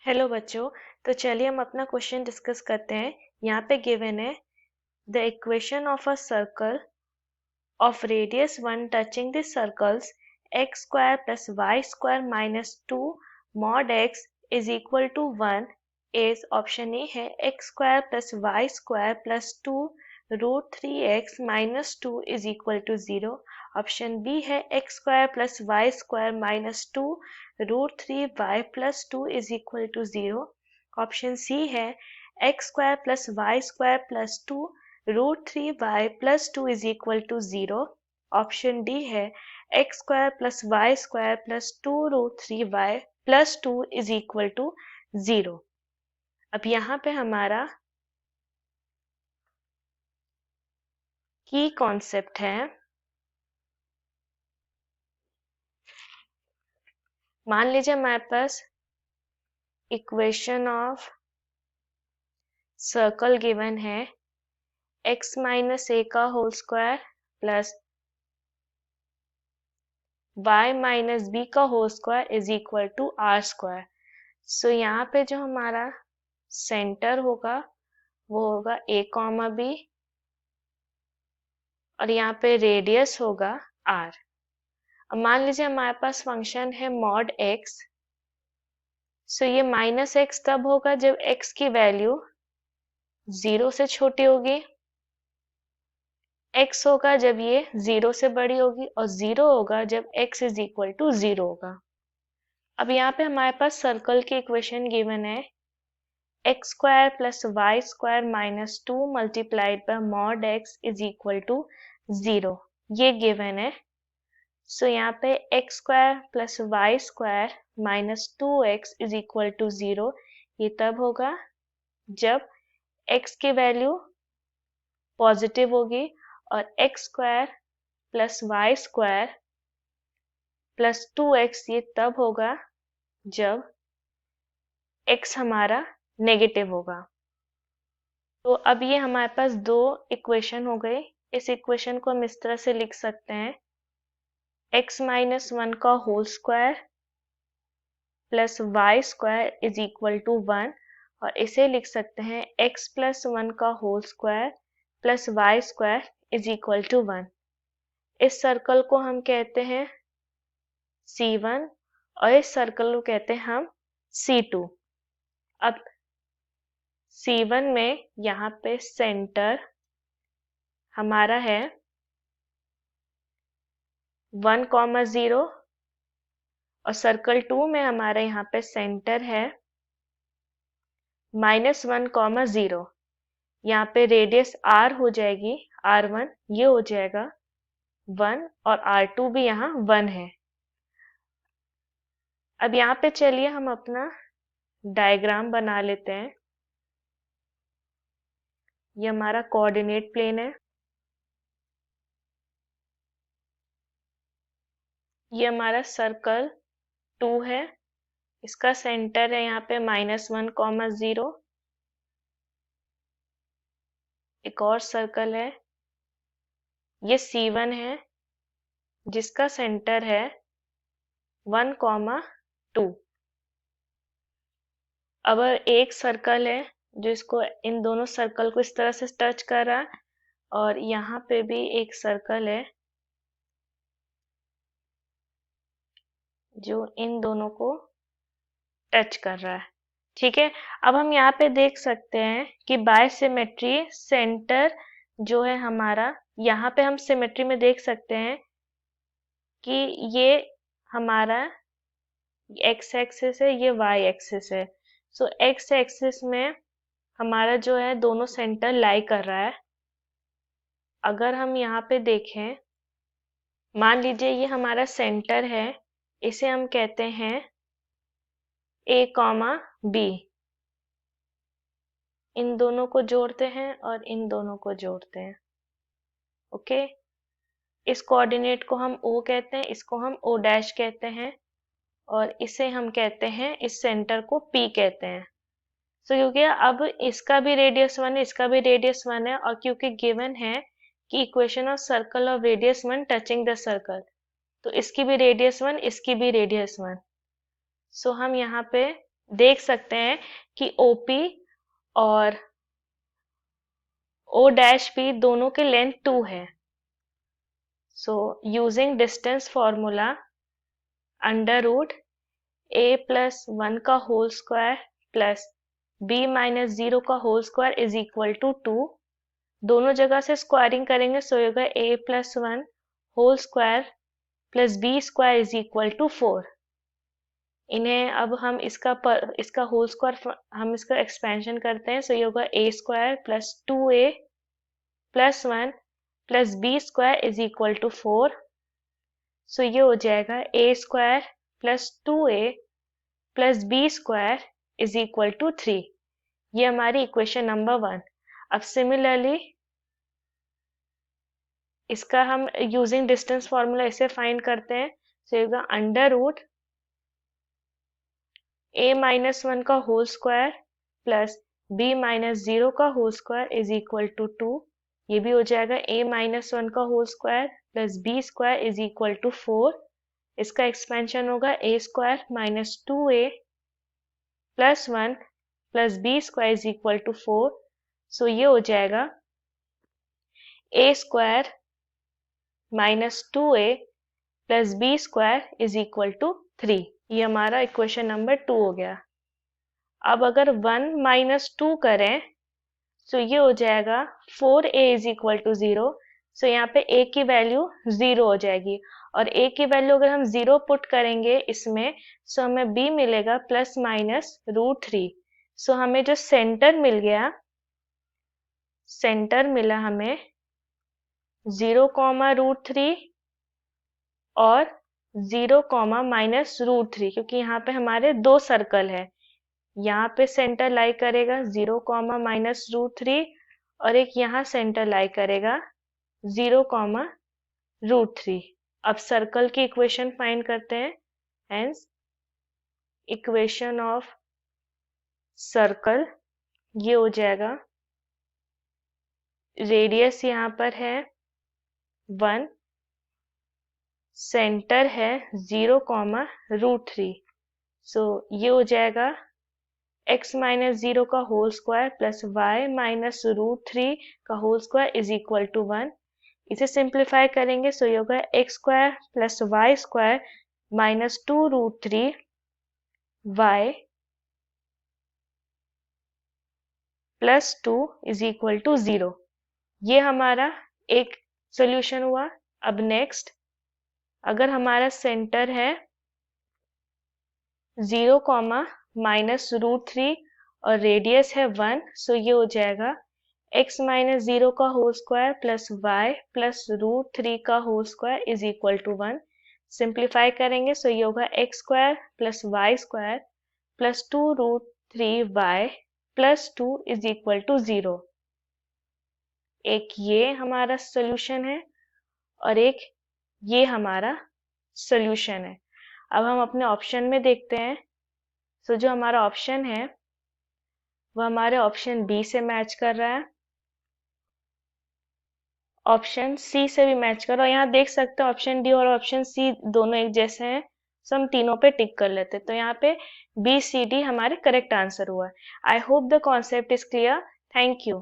Hello बच्चों। तो चलिए हम अपना क्वेश्चन डिस्कस करते हैं। यहाँ पे गिवन है the equation of a circle of radius 1 touching the circles x square plus y square minus 2 mod x is equal to 1 is option A है x square plus y square plus 2 root 3x minus 2 is equal to 0. Option B है x square plus y square minus 2 root 3y plus 2 is equal to 0. Option C है x square plus y square plus 2 root 3y plus 2 is equal to 0. Option D है x square plus y square plus 2 root 3y plus 2 is equal to 0. अब यहाँ पे हमारा की concept है, मान लीजिए हमारे पास इक्वेशन ऑफ सर्कल गिवन है x माइनस ए का whole square plus y minus b का whole square is equal to r square. So यहाँ पे जो हमारा सेंटर होगा वो होगा a कॉमा बी और यहाँ पे रेडियस होगा r. अब मान लीजिए हमारे पास फंक्शन है मॉड x. सो ये माइनस एक्स तब होगा जब x की वैल्यू 0 से छोटी होगी, x होगा जब ये 0 से बड़ी होगी और 0 होगा जब x इज इक्वल टू 0 होगा. अब यहाँ पे हमारे पास सर्कल की इक्वेशन गिवन है x square plus y square minus 2 multiplied by mod x is equal to 0. ये गिवन है. सो यहाँ पे x square plus y square minus 2x is equal to 0. ये तब होगा जब x की वैल्यू पॉजिटिव होगी और x square plus y square plus 2x ये तब होगा जब x हमारा नेगेटिव होगा. तो अब ये हमारे पास दो इक्वेशन हो गई. इस इक्वेशन को हम इस तरह से लिख सकते हैं x माइनस 1 का whole square plus y square is equal to 1 और इसे लिख सकते हैं x प्लस 1 का whole square plus y square is equal to 1. इस सर्कल को हम कहते हैं C1 और इस सर्कल को कहते हैं हम C2. अब C1 में यहाँ पे सेंटर हमारा है 1,0 और सर्कल 2 में हमारे यहाँ पे सेंटर है -1,0. यहाँ पे रेडियस r हो जाएगी r1, ये हो जाएगा 1 और r2 भी यहाँ 1 है. अब यहाँ पे चलिए हम अपना डायग्राम बना लेते हैं. ये हमारा कोऑर्डिनेट प्लेन है. ये हमारा सर्कल 2 है. इसका सेंटर है यहाँ पे -1,0. एक और सर्कल है, ये C1 है जिसका सेंटर है 1,2. अब एक सर्कल है जो इसको इन दोनों सर्कल को इस तरह से टच कर रहा है और यहाँ पे भी एक सर्कल है जो इन दोनों को टच कर रहा है. ठीक है. अब हम यहाँ पे देख सकते हैं कि बाय सिमेट्री सेंटर जो है हमारा, यहाँ पे हम सिमेट्री में देख सकते हैं कि ये हमारा x एक्सिस है, ये y एक्सिस है. सो x एक्सिस में हमारा जो है दोनों सेंटर लाई कर रहा है. अगर हम यहाँ पे देखें, मान लीजिए ये हमारा सेंटर है, इसे हम कहते हैं a, b. इन दोनों को जोड़ते हैं और इन दोनों को जोड़ते हैं. ओके. इस कोऑर्डिनेट को हम O कहते हैं, इसको हम O डैश कहते हैं और इसे हम कहते हैं, इस सेंटर को P कहते हैं. सो क्योंकि अब इसका भी रेडियस 1 है, इसका भी रेडियस 1 है और क्योंकि गिवन है कि equation of circle of radius 1 touching the circle, तो इसकी भी रेडियस 1, इसकी भी रेडियस 1. सो हम यहाँ पे देख सकते हैं कि OP और O' दोनों के लेंथ 2 है। So using distance formula √a+1 का होल स्क्वायर प्लस b-0 का whole square is equal to 2। दोनों जगह से स्क्वायरिंग करेंगे सो होगा a+1 whole square plus b² is equal to 4। इन्हें अब हम इसका होल स्क्वायर हम इसका एक्सपेंशन करते हैं सो ये होगा a² plus 2a+1 plus b² is equal to 4। So ये हो जाएगा a² plus 2a plus b² is equal to 3। ये हमारी इक्वेशन नंबर 1। अब सिमिलरली इसका हम यूजिंग डिस्टेंस फॉर्मूला इसे फाइंड करते हैं सो होगा √a-1 का होल स्क्वायर प्लस b-0 का whole square is equal to 2। ये भी हो जाएगा a-1 का whole square plus b² is equal to 4। इसका एक्सपेंशन होगा a² minus 2a plus 1 plus b² is equal to 4। So ये हो जाएगा a² minus 2a plus b² is equal to 3। ये हमारा इक्वेशन नंबर 2 हो गया। अब अगर 1 माइनस 2 करें तो ये हो जाएगा 4a इज इक्वल टू 0। सो यहाँ पे a की वैल्यू 0 हो जाएगी और a की वैल्यू अगर हम 0 पुट करेंगे इसमें सो हमें b मिलेगा प्लस माइनस √3। सो हमें जो सेंटर मिल गया, सेंटर मिला हमें 0, और 0, माइनस √3 क्योंकि यहाँ पे हमारे दो सर्कल है। यहाँ पे सेंटर लाई करेगा 0, माइनस √3 और एक यहाँ सेंटर लाई करेगा 0, √3। अब सर्कल की इक्वेशन फाइंड करते हैं। हेंस इक्वेशन ऑफ सर्कल ये हो जाएगा, रेडियस यहाँ पर है 1, सेंटर है 0, √3। सो ये हो जाएगा x माइनस 0 का whole square plus y minus √3 का whole square is equal to 1। इसे सिंप्लीफाई करेंगे सो ये होगा x² plus y² minus 2√3 y plus 2 is equal to 0। ये हमारा एक सोल्यूशन हुआ। अब नेक्स्ट, अगर हमारा सेंटर है 0, माइनस √3 और रेडियस है 1 सो ये हो जाएगा x माइनस 0 का whole square plus y plus √3 का whole square is equal to 1। Simplify करेंगे सो ये होगा x² plus y² plus 2√3y plus 2 is equal to 0। एक ये हमारा सोल्यूशन है और एक ये हमारा सोल्यूशन है। अब हम अपने ऑप्शन में देखते हैं। सो जो हमारा ऑप्शन है वो हमारे ऑप्शन बी से मैच कर रहा है, ऑप्शन सी से भी मैच कर रहा है। यहाँ देख सकते हैं ऑप्शन डी और ऑप्शन सी दोनों एक जैसे हैं, सो हम तीनों पे टिक कर लेते हैं। तो यहाँ पे बी सी डी हमारे करेक्ट आंसर हुआ है। I hope the concept is clear. Thank you.